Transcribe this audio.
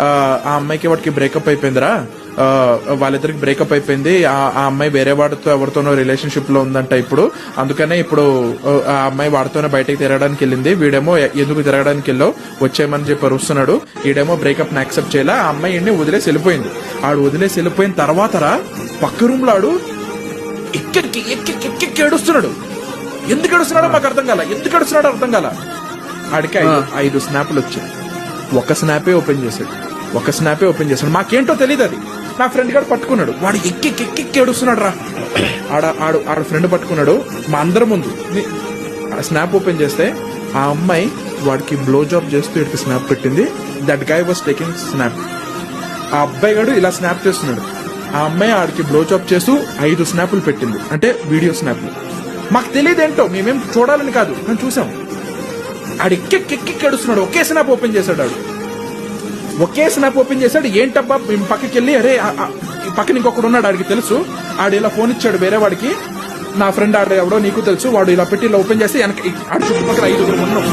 ఆ అమ్మాయికి వాడికి బ్రేకప్ అయిపోయిందిరా, వాళ్ళిద్దరికి బ్రేకప్ అయిపోయింది, ఆ అమ్మాయి వేరే వాడితో ఎవరితోనో రిలేషన్షిప్ లో ఉందంట ఇప్పుడు, అందుకనే ఇప్పుడు ఆ అమ్మాయి వాడితోనే బయటకు తిరగడానికి వెళ్ళింది, వీడేమో ఎందుకు తిరగడానికి వెళ్ళావు వచ్చేయమని చెప్పి అరుస్తున్నాడు, వీడేమో బ్రేకప్ ని యాక్సెప్ట్ చేయాల, ఆ అమ్మాయి వదిలేసి వెళ్ళిపోయింది. ఆడు వదిలేసి వెళ్ళిపోయిన తర్వాత పక్క రూమ్ లో ఆడు ఎక్కి ఏడుస్తున్నాడు. ఎందుకు ఏడుస్తున్నాడో మాకు అర్థం కాల, ఎందుకు ఏడుస్తున్నాడో అర్థం కాల. ఆడికి 5 స్నాప్లు వచ్చాయి, ఒక స్నాపే ఓపెన్ చేశాడు, మాకేంటో తెలియదు. అది నా ఫ్రెండ్ గారు పట్టుకున్నాడు, వాడు ఎక్కి ఏడుస్తున్నాడు రా. ఆడ ఫ్రెండ్ పట్టుకున్నాడు, మా అందరి ముందు స్నాప్ ఓపెన్ చేస్తే ఆ అమ్మాయి వాడికి బ్లో జాబ్ చేస్తూ ఇక్కడికి స్నాప్ పెట్టింది. That guy was taking snap. ఆ అబ్బాయి గారు ఇలా స్నాప్ చేస్తున్నాడు, ఆ అమ్మాయి ఆడికి బ్లో జాబ్ చేస్తూ 5 స్నాపులు పెట్టింది, అంటే వీడియో స్నాప్లు. మాకు తెలియదేంటో, మేమేం చూడాలని కాదు, మేము చూసాం. ఆడు ఎక్కి ఏడుస్తున్నాడు, ఒకే స్నాప్ ఓపెన్ చేశాడు. ఏంటబ్బా మేము పక్కకి వెళ్ళి, అరే పక్కన ఇంకొకడు ఉన్నాడు ఆడికి తెలుసు, ఆడు ఇలా ఫోన్ ఇచ్చాడు వేరే వాడికి, నా ఫ్రెండ్ ఆడు ఎవడో నీకు తెలుసు, వాడు ఇలా పెట్టి ఇలా ఓపెన్ చేస్తే వెనక ఆడు చుట్టుపక్కల 5 ఉన్నాం.